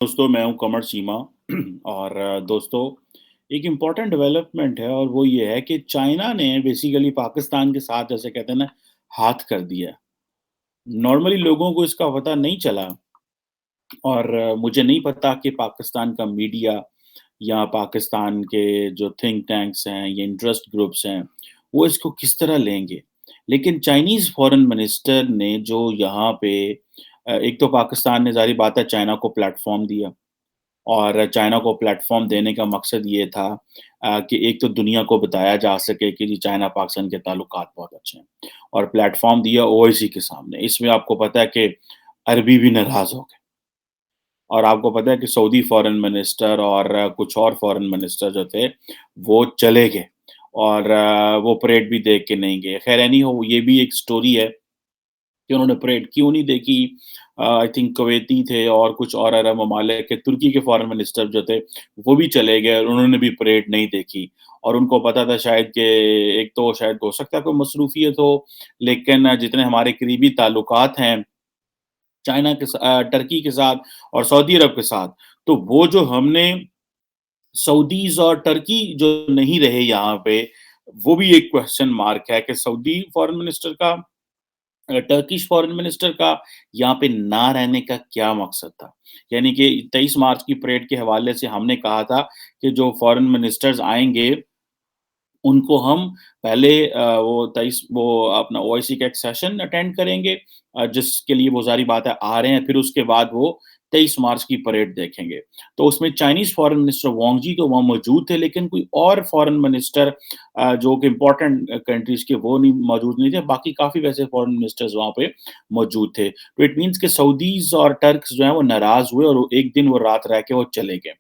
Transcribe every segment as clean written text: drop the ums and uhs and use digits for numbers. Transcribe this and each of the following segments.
दोस्तों, मैं हूँ कमर चीमा और दोस्तों एक इम्पॉर्टेंट डेवलपमेंट है और वो ये है कि चाइना ने बेसिकली पाकिस्तान के साथ जैसे कहते हैं ना हाथ कर दिया। नॉर्मली लोगों को इसका पता नहीं चला और मुझे नहीं पता कि पाकिस्तान का मीडिया या पाकिस्तान के जो थिंक टैंक्स हैं या इंटरेस्ट ग्रुप्स हैं, वो इसको किस तरह लेंगे। लेकिन चाइनीज़ फॉरेन मिनिस्टर ने जो यहाँ पे एक तो पाकिस्तान ने ज़ाहिर बात है चाइना को प्लेटफ़ॉर्म दिया। और चाइना को प्लेटफ़ॉर्म देने का मकसद ये था कि एक तो दुनिया को बताया जा सके कि जी चाइना पाकिस्तान के ताल्लुकात बहुत अच्छे हैं और प्लेटफ़ॉर्म दिया ओआईसी के सामने। इसमें आपको पता है कि अरबी भी नाराज़ हो गए और आपको पता है कि सऊदी फ़ॉरेन मिनिस्टर और कुछ और फ़ॉरेन मिनिस्टर जो थे, वो चले गए और वो परेड भी देख के नहीं गए। ख़ैर एनी हो ये भी एक स्टोरी है कि उन्होंने परेड क्यों नहीं देखी। आई थिंक कुवैती थे और कुछ और अरब ममालिक के तुर्की के फॉरेन मिनिस्टर जो थे, वो भी चले गए और उन्होंने भी परेड नहीं देखी और उनको पता था शायद कि एक तो शायद हो सकता है कोई मसरूफ़ियत हो, लेकिन जितने हमारे करीबी ताल्लुकात हैं टर्की के साथ और सऊदी अरब के साथ, तो वो जो हमने सऊदीज़ और टर्की जो नहीं रहे यहाँ पे, वो भी एक क्वेश्चन मार्क है कि सऊदी फॉरेन मिनिस्टर का टर्किश फॉरेन मिनिस्टर का यहाँ पे ना रहने का क्या मकसद था? यानी कि 23 मार्च की परेड के हवाले से हमने कहा था कि जो फॉरेन मिनिस्टर्स आएँगे, उनको हम पहले वो 23 वो अपना ओआईसी का एक सेशन अटेंड करेंगे जिसके लिए वो ज़ाहिर बात है आ रहे हैं, फिर उसके बाद वो 23 मार्च की परेड देखेंगे। तो उसमें चाइनीज़ फॉरेन मिनिस्टर वांग जी तो वहाँ मौजूद थे, लेकिन कोई और फॉरेन मिनिस्टर जो कि इम्पोर्टेंट कंट्रीज़ के वो नहीं मौजूद नहीं थे, बाकी काफ़ी वैसे फॉरेन मिनिस्टर्स वहाँ पे मौजूद थे। तो इट मीन्स कि सऊदीज़ और टर्क्स जो हैं वो नाराज़ हुए और एक दिन वो रात रह के वो चले गए।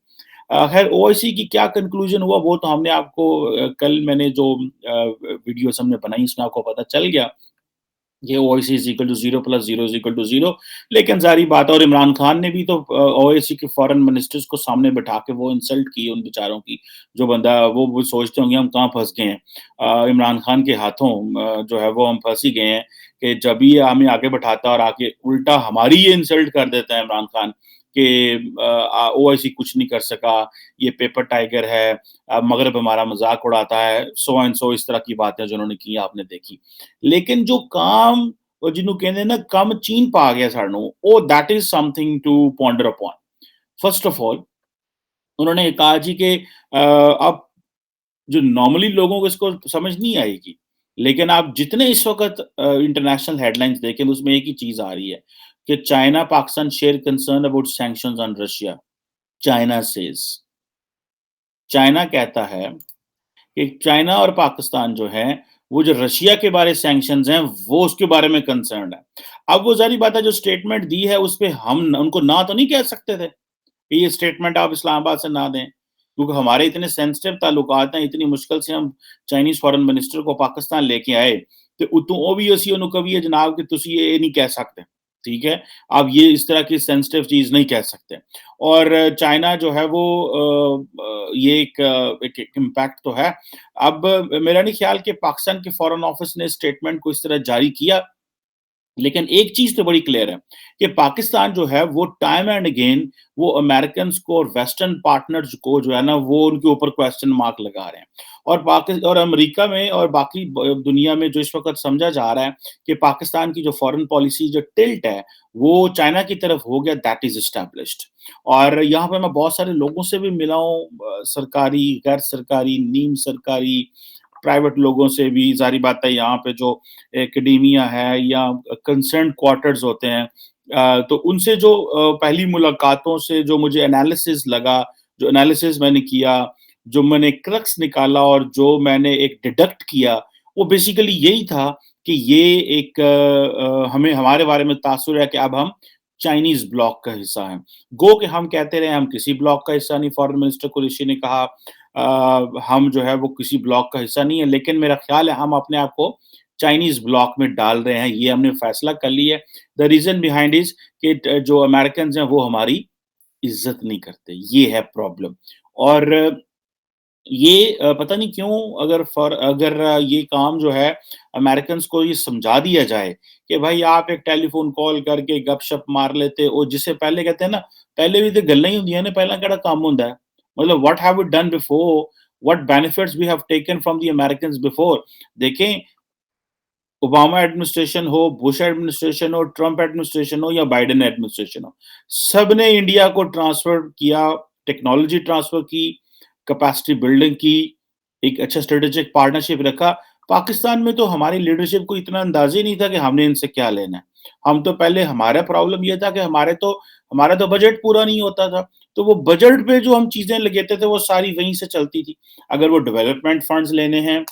खैर ओआईसी की क्या कन्क्लूज़न हुआ वो तो हमने आपको कल मैंने जो वीडियोज़ हमने बनाई उसमें आपको पता चल गया। ये OIC is equal to 0 plus 0 is equal to 0 लेकिन ज़ाहिर बात है और इमरान खान ने भी तो ओआईसी के फॉरेन मिनिस्टर्स को सामने बिठा के वो इंसल्ट की उन बेचारों की। जो बंदा वो सोचते होंगे हम कहाँ फँस गए हैं। इमरान खान के हाथों जो है वो हम फँस ही गए हैं कि जब भी ये हमें आगे बिठाता है और आके उल्टा हमारी ये इंसल्ट कर देता है इमरान खान कि ओआईसी कुछ नहीं कर सका, ये पेपर टाइगर है, मगरब हमारा मज़ाक उड़ाता है, सो एंड सो इस तरह की बातें जो उन्होंने की आपने देखी। लेकिन जो काम ਉਹ ਜਿਹਨੂੰ ਕਹਿੰਦੇ ਨਾ ਕੰਮ ਚੀਨ ਪਾ ਗਿਆ ਸਾਨੂੰ ਉਹ that is something to ponder upon. First of all उन्होंने कहा जी कि अब जो नॉर्मली लोगों को इसको समझ नहीं आएगी, लेकिन आप जितने इस वक़्त इंटरनेशनल हेडलाइन्स देखें तो उसमें एक ही चीज़ आ रही है कि China Pakistan share concern about sanctions on Russia. China says China कहता है कि चाइना और पाकिस्तान जो है, वो जो रशिया के बारे सैंक्शंस हैं, वो उसके बारे में कंसर्न्ड है। अब वो ज़ाहिर बात है जो स्टेटमेंट दी है उस पे हम उनको ना तो नहीं कह सकते थे, कि ये स्टेटमेंट आप इस्लामाबाद से ना दें, क्योंकि हमारे इतने सेंसिटिव ताल्लुकात हैं, इतनी मुश्किल से हम चाइनीज़ फॉरेन मिनिस्टर को पाकिस्तान लेके आए, ते उतों ਉਹ ਵੀ ਅਸੀਂ ਉਹਨੂੰ ਕਹੀਏ जनाब कि तुसी ये नहीं कह सकते, ठीक है? आप ये इस तरह की सेंसिटिव चीज़ नहीं कह सकते। और चाइना जो है वो ये एक इम्पैक्ट तो है। अब मेरा नहीं ख्याल कि पाकिस्तान के फॉरेन ऑफिस ने स्टेटमेंट को इस तरह जारी किया, लेकिन एक चीज़ तो बड़ी क्लियर है कि पाकिस्तान जो है वो टाइम एंड अगेन वो अमेरिकन्स को और वेस्टर्न पार्टनर्स को जो है ना वो उनके ऊपर क्वेश्चन मार्क लगा रहे हैं। और अमेरिका में और बाकी दुनिया में जो इस वक़्त समझा जा रहा है कि पाकिस्तान की जो फॉरेन पॉलिसी जो टिल्ट है, वो चाइना की तरफ हो गया दैट इज़ एस्टेब्लिश्ड। और यहाँ पे मैं बहुत सारे लोगों से भी मिला हूँ सरकारी, गैर सरकारी, नीम सरकारी प्राइवेट लोगों से भी ज़ाहिर बात है यहाँ पे जो एकेडेमिया है या कंसर्न्ड क्वार्टर्स होते हैं तो उनसे जो पहली मुलाकातों से जो मुझे एनालिसिस लगा, जो एनालिसिस मैंने किया, जो मैंने क्रक्स निकाला और जो मैंने एक डिडक्ट किया, वो बेसिकली यही था कि ये एक हमें हमारे बारे में तासुर है कि अब हम चाइनीज़ ब्लॉक का हिस्सा हैं। गो कि हम कहते रहे हम किसी ब्लॉक का हिस्सा नहीं, फॉरेन मिनिस्टर कुरैशी ने कहा हम जो है वो किसी ब्लॉक का हिस्सा नहीं है, लेकिन मेरा ख़्याल है हम अपने आप को चाइनीज़ ब्लॉक में डाल रहे हैं, ये हमने फ़ैसला कर लिया है। द रीज़न बिहाइंड इज़ कि जो अमेरिकन्स हैं वो हमारी इज़्ज़त नहीं करते, ये है प्रॉब्लम। और ये पता नहीं क्यों अगर ये काम जो है अमेरिकन्स को ये समझा दिया जाए कि भाई आप एक टेलीफ़ोन कॉल करके गपशप मार लेते हो जिसे पहले कहते हैं ना, पहले भी तो गल्लां ही हुंदियां ने पहला केड़ा काम हुंदा है। मतलब what have we done before? What benefits we have taken from the Americans before? देखें ओबामा एडमिनिस्ट्रेशन हो, बुश एडमिनिस्ट्रेशन हो, ट्रम्प एडमिनिस्ट्रेशन हो या बाइडेन एडमिनिस्ट्रेशन हो, सबने इंडिया को ट्रांसफ़र किया, टेक्नोलॉजी ट्रांसफ़र की, कैपेसिटी बिल्डिंग की, एक अच्छा स्ट्रेटेजिक पार्टनरशिप रखा। पाकिस्तान में तो हमारी लीडरशिप को इतना अंदाज़ा ही नहीं था कि हमने इनसे क्या लेना है। हम तो पहले हमारा प्रॉब्लम ये था कि हमारा तो बजट पूरा नहीं होता था। तो वो बजट पे जो हम चीज़ें लगाते थे, वो सारी वहीं से चलती थी। अगर वो डेवलपमेंट फंड्स लेने हैं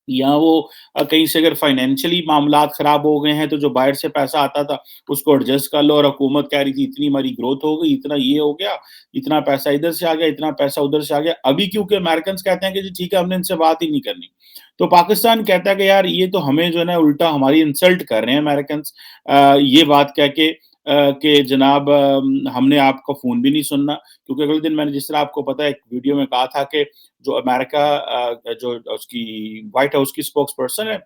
या वो कहीं से अगर फाइनेंशियली मामलात खराब हो गए हैं, तो जो बाहर से पैसा आता था, उसको एडजस्ट कर लो और हुकूमत कह रही थी इतनी हमारी ग्रोथ हो गई, इतना ये हो गया, इतना पैसा इधर से आ गया, इतना पैसा उधर से आ गया। अभी क्योंकि अमेरिकन्स कहते हैं कि जी ठीक है, हमने इनसे बात ही नहीं करनी। तो पाकिस्तान कहता है कि यार ये तो हमें जो है ना उल्टा हमारी इंसल्ट कर रहे हैं अमेरिकन्स ये बात कह के कि जनाब हमने आपका फ़ोन भी नहीं सुनना क्योंकि अगले दिन मैंने जिस तरह आपको पता है एक वीडियो में कहा था कि जो अमेरिका जो उसकी व्हाइट हाउस की स्पोक्स पर्सन है,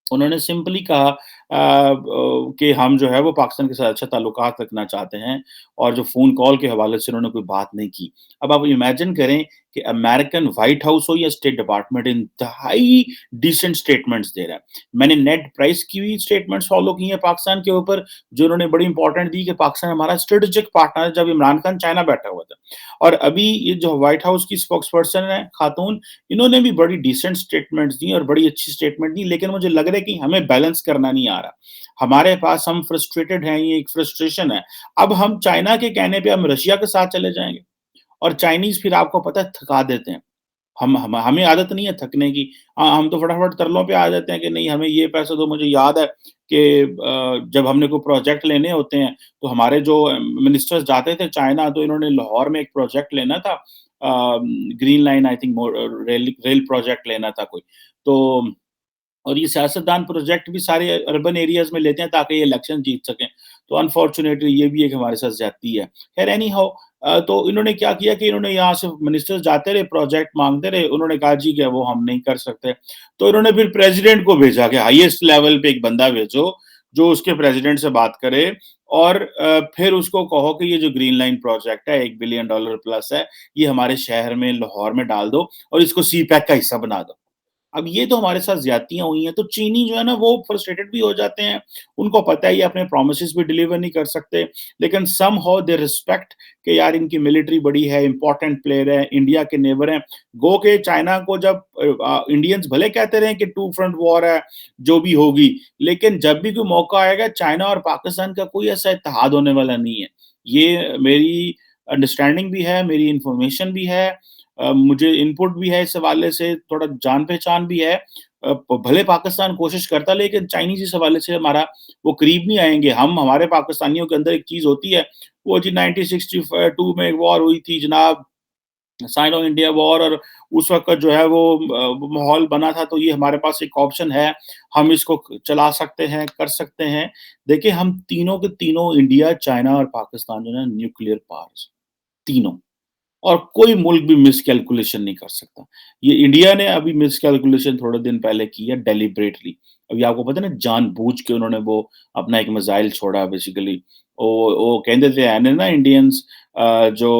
उन्होंने सिंपली कहा कि हम जो है वो पाकिस्तान के साथ अच्छा ताल्लुकात रखना चाहते हैं और जो फ़ोन कॉल के हवाले से उन्होंने कोई बात नहीं की। अब आप इमेजिन करें कि अमेरिकन व्हाइट हाउस हो या स्टेट डिपार्टमेंट इंतहाई डिसेंट स्टेटमेंट्स दे रहा है। मैंने नेड प्राइस की भी स्टेटमेंट्स फ़ॉलो की हैं पाकिस्तान के ऊपर, जो उन्होंने बड़ी इंपॉर्टेंट दी कि पाकिस्तान हमारा स्ट्रेटेजिक पार्टनर है, जब इमरान खान चाइना बैठा हुआ था। और अभी ये जो व्हाइट हाउस की स्पोक्स पर्सन है खातून, इन्होंने भी बड़ी डिसेंट स्टेटमेंट्स दी और बड़ी अच्छी स्टेटमेंट दी, लेकिन मुझे लग रहा है कि हमें बैलेंस करना नहीं आ रहा। हमारे पास हम फ्रस्ट्रेटेड हैं, ये एक फ्रस्ट्रेशन है। अब हम चाइना के कहने पे हम रशिया के साथ चले जाएँगे और चाइनीज़ फिर आपको पता है थका देते हैं। हमें आदत नहीं है थकने की। हम तो फटाफट तरलों पे आ जाते हैं कि नहीं हमें ये पैसा दो। मुझे याद है कि जब हमने कोई प्रोजेक्ट लेने होते हैं, तो हमारे जो मिनिस्टर्स जाते थे चाइना, तो इन्होंने लाहौर में एक प्रोजेक्ट लेना था green line I think rail rail project लेना था कोई। तो और ये सियासतदान प्रोजेक्ट भी सारे अर्बन एरियाज़ में लेते हैं ताकि ये इलेक्शन जीत सकें। तो अनफॉर्च्यूनेटली ये भी एक हमारे साथ ज़्यादती है। ख़ैर एनी हाउ तो इन्होंने क्या किया कि इन्होंने यहाँ से मिनिस्टर्स जाते रहे, प्रोजेक्ट माँगते रहे, उन्होंने कहा जी कि वो हम नहीं कर सकते। तो इन्होंने फिर प्रेज़िडेंट को भेजा कि हाईएस्ट लेवल पे एक बंदा भेजो, जो उसके प्रेज़िडेंट से बात करे और फिर उसको कहो कि ये जो ग्रीन लाइन प्रोजेक्ट है, $1 बिलियन प्लस है, ये हमारे शहर में लाहौर में डाल दो और इसको सीपैक का हिस्सा बना दो। अब ये तो हमारे साथ ज़्यादतियाँ हुई हैं, तो चीनी जो है ना वो फ्रस्ट्रेटेड भी हो जाते हैं। उनको पता है ये अपने प्रोमिसेस भी डिलीवर नहीं कर सकते, लेकिन समहाउ दे रिस्पेक्ट कि यार इनकी मिलिट्री बड़ी है, इम्पोर्टेंट प्लेयर है, इंडिया के नेबर हैं। गो के चाइना को जब इंडियंस भले कहते रहे कि टू फ्रंट वॉर है, जो भी होगी, लेकिन जब भी कोई मौका आएगा चाइना और पाकिस्तान का कोई ऐसा इत्तेहाद होने वाला नहीं है। ये मेरी अंडरस्टैंडिंग भी है, मेरी इन्फॉर्मेशन भी है मुझे इनपुट भी है इस हवाले से, थोड़ा जान-पहचान भी है। भले पाकिस्तान कोशिश करता है लेकिन चाइनीज़ इस हवाले से हमारा वो करीब नहीं आएँगे। हम हमारे पाकिस्तानियों के अंदर एक चीज़ होती है, वो जी 1962 में एक वॉर हुई थी जनाब, साइनो इंडिया वॉर और उस वक़्त जो है वो माहौल बना था तो ये हमारे पास एक ऑप्शन है, हम इसको चला सकते हैं, कर सकते हैं। देखिए हम तीनों के तीनों इंडिया, चाइना और पाकिस्तान जो है ना न्यूक्लियर पावर्स, तीनों। और कोई मुल्क भी मिसकैलकुलेशन नहीं कर सकता। ये इंडिया ने अभी मिसकैलकुलेशन थोड़े दिन पहले की है डेलिबरेटली। अभी आपको पता है ना जानबूझ के उन्होंने वो अपना एक मिसाइल छोड़ा बेसिकली। वो कहते थे है ना इंडियंस जो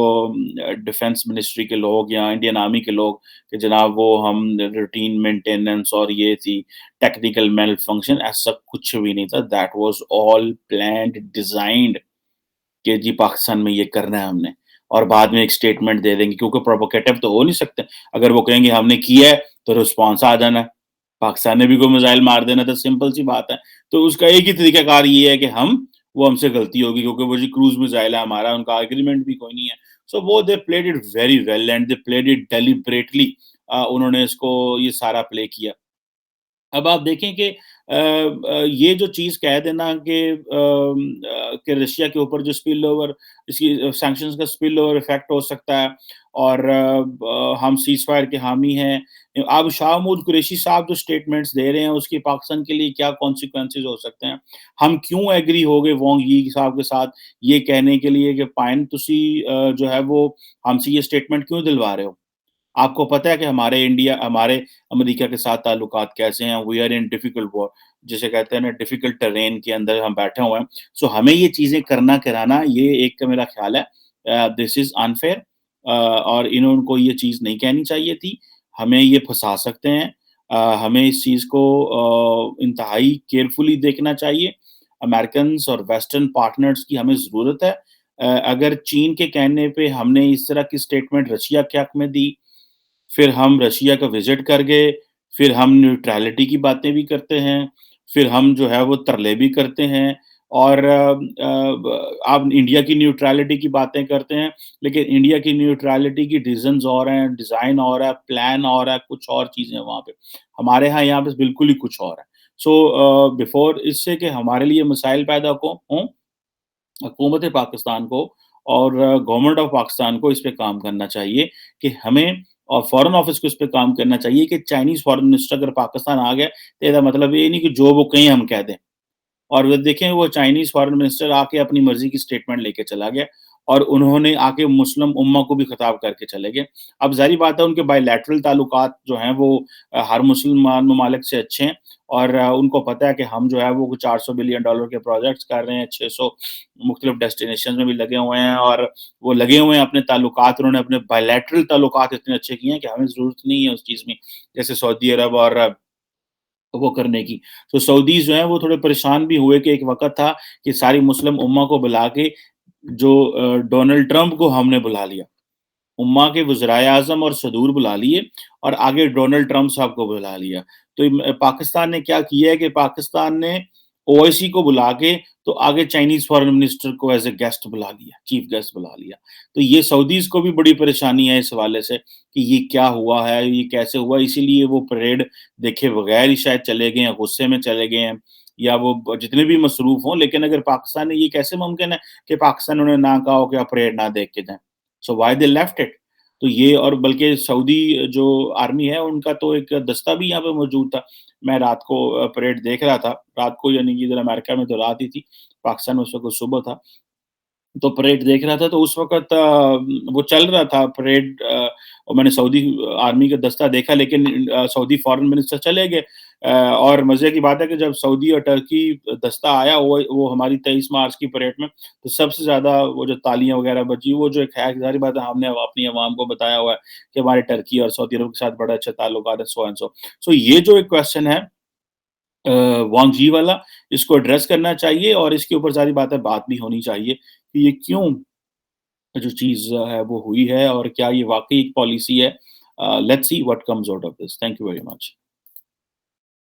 डिफेंस मिनिस्ट्री के लोग या इंडियन आर्मी के लोग कि जनाब वो हम रूटीन मेंटेनेंस और ये थी टेक्निकल मेल फंक्शन ऐसा कुछ भी नहीं था। दैट वाज़ ऑल प्लान्ड डिज़ाइन्ड कि जी पाकिस्तान में ये करना है हमने और बाद में एक स्टेटमेंट दे देंगे क्योंकि प्रोवोकेटिव तो हो नहीं सकते। अगर वो कहेंगे हमने किया है तो रिस्पॉन्स आ जाना है। पाकिस्तान ने भी कोई मिसाइल मार देना तो सिंपल सी बात है। तो उसका एक ही तरीकाकार ये है कि हम वो हमसे गलती होगी क्योंकि वो जी क्रूज़ मिसाइल है हमारा, उनका एग्रीमेंट भी कोई नहीं है। सो वो they played it very well and they played it deliberately उन्होंने इसको ये सारा प्ले किया। अब आप देखें कि ये जो चीज़ कह देना कि रशिया के ऊपर जो स्पिल ओवर इसकी सैंक्शंस का स्पिल ओवर इफ़ेक्ट हो सकता है और हम सीज़फायर के हामी हैं। अब शाह महमूद कुरैशी साहब जो स्टेटमेंट्स दे रहे हैं, उसके पाकिस्तान के लिए क्या कॉन्सिक्वेंसेज़ हो सकते हैं। हम क्यों एग्री हो गए वोंग यी साहब के साथ ये कहने के लिए कि पाइन तुसी जो है वो हमसे ये स्टेटमेंट क्यों दिलवा रहे हो? आपको पता है कि हमारे अमेरिका के साथ ताल्लुकात कैसे हैं, we are in difficult war जिसे कहते हैं ना डिफिकल्ट टेरेन के अंदर हम बैठे हुए हैं। सो हमें ये चीज़ें करना कराना ये एक का मेरा ख़्याल है दिस इज़ अनफेयर और इनको ये चीज़ नहीं कहनी चाहिए थी। हमें ये फँसा सकते हैं। हमें इस चीज़ को इंतहाई केयरफुली देखना चाहिए। अमेरिकन्स और वेस्टर्न पार्टनर्स की हमें ज़रूरत है। अगर चीन के कहने पे हमने इस तरह की स्टेटमेंट रशिया के हक़ में दी फिर हम रशिया का विज़िट कर गए, फिर हम न्यूट्रैलिटी की बातें भी करते हैं, फिर हम जो है वो तरले भी करते हैं और ब आप इंडिया की न्यूट्रैलिटी की बातें करते हैं, लेकिन इंडिया की न्यूट्रैलिटी की रीज़न्स और हैं, डिज़ाइन और है, प्लान और है, कुछ और चीज़ें हैं वहाँ पे। हमारे यहाँ पे बिल्कुल ही कुछ और है। सो बिफ़ोर इससे कि हमारे लिए मसाइल पैदा को हों हुकूमत पाकिस्तान को और गवर्नमेंट ऑफ पाकिस्तान को इस पे काम करना चाहिए कि हमें और फॉरेन ऑफिस को इस पे काम करना चाहिए कि चाइनीज़ फॉरेन मिनिस्टर अगर पाकिस्तान आ गया, तो इसका मतलब ये नहीं कि जो वो कहें हम कह दें। और वो देखें वो चाइनीज़ फॉरेन मिनिस्टर आके अपनी मर्ज़ी की स्टेटमेंट लेके चला गया और उन्होंने आके मुस्लिम उम्मा को भी खिताब करके चले गए। अब ज़ाहिर बात है उनके बायलैटरल ताल्लुकात जो हैं वो हर मुसलमान ममालिक से अच्छे हैं और उनको पता है कि हम जो है वो $400 बिलियन के प्रोजेक्ट्स कर रहे हैं, 600 मुख्तलिफ डेस्टिनेशंस में भी लगे हुए हैं और वो लगे हुए हैं अपने ताल्लुकात उन्होंने अपने बायलैटरल ताल्लुकात इतने अच्छे किए हैं कि हमें ज़रूरत नहीं है उस चीज़ में। जैसे सऊदी अरब और वो करने की। तो सऊदीज़ जो हैं वो थोड़े परेशान भी हुए कि एक वक़्त था कि सारी मुस्लिम उम्मा को बुला के जो डोनाल्ड ट्रंप को हमने बुला लिया। उम्मा के वज़ीर-ए-आज़म और सदूर बुला लिए और आगे डोनाल्ड ट्रंप साहब को बुला लिया। तो पाकिस्तान ने क्या किया है कि पाकिस्तान ने ओआईसी को बुला के तो आगे चाइनीज़ फ़ॉरेन मिनिस्टर को एज़ अ गेस्ट बुला लिया, चीफ गेस्ट बुला लिया। तो ये सऊदीज़ को भी बड़ी परेशानी है इस हवाले से कि ये क्या हुआ है, ये कैसे हुआ? इसीलिए वो परेड देखे बगैर ही शायद चले गए हैं, गुस्से में चले गए हैं या वो जितने भी मसरूफ़ हों, लेकिन अगर पाकिस्तान ने ये कैसे मुमकिन है कि पाकिस्तान उन्हें ना कहा हो कि आप परेड ना देख के जाएँ? So why they left it? तो ये और बल्कि सऊदी जो आर्मी है उनका तो एक दस्ता भी यहाँ पे मौजूद था। मैं रात को परेड देख रहा था, रात को यानी कि इधर अमेरिका में तो रात ही थी, पाकिस्तान में उस वक़्त सुबह था। तो परेड देख रहा था तो उस वक़्त वो चल रहा था परेड और मैंने सऊदी आर्मी का दस्ता देखा लेकिन सऊदी फ़ॉरेन मिनिस्टर चले गए और मज़े की बात है कि जब सऊदी और टर्की दस्ता आया वो हमारी 23 मार्च की परेड में, तो सबसे ज़्यादा वो जो तालियाँ वग़ैरह बजी, वो जो एक है ज़ाहिर बात है हमने अपनी अवाम को बताया हुआ है कि हमारे टर्की और सऊदी अरब के साथ बड़े अच्छे ताल्लुकात हैं, सो एंड सो। सो ये जो एक क्वेश्चन है अ, वांग जी वाला, इसको एड्रेस करना चाहिए और इसके ऊपर ज़ाहिर बात है बात भी होनी चाहिए कि ये क्यों जो चीज़ है वो हुई है और क्या ये वाक़ई एक पॉलिसी है? Let's see what comes out of this. Thank you very much.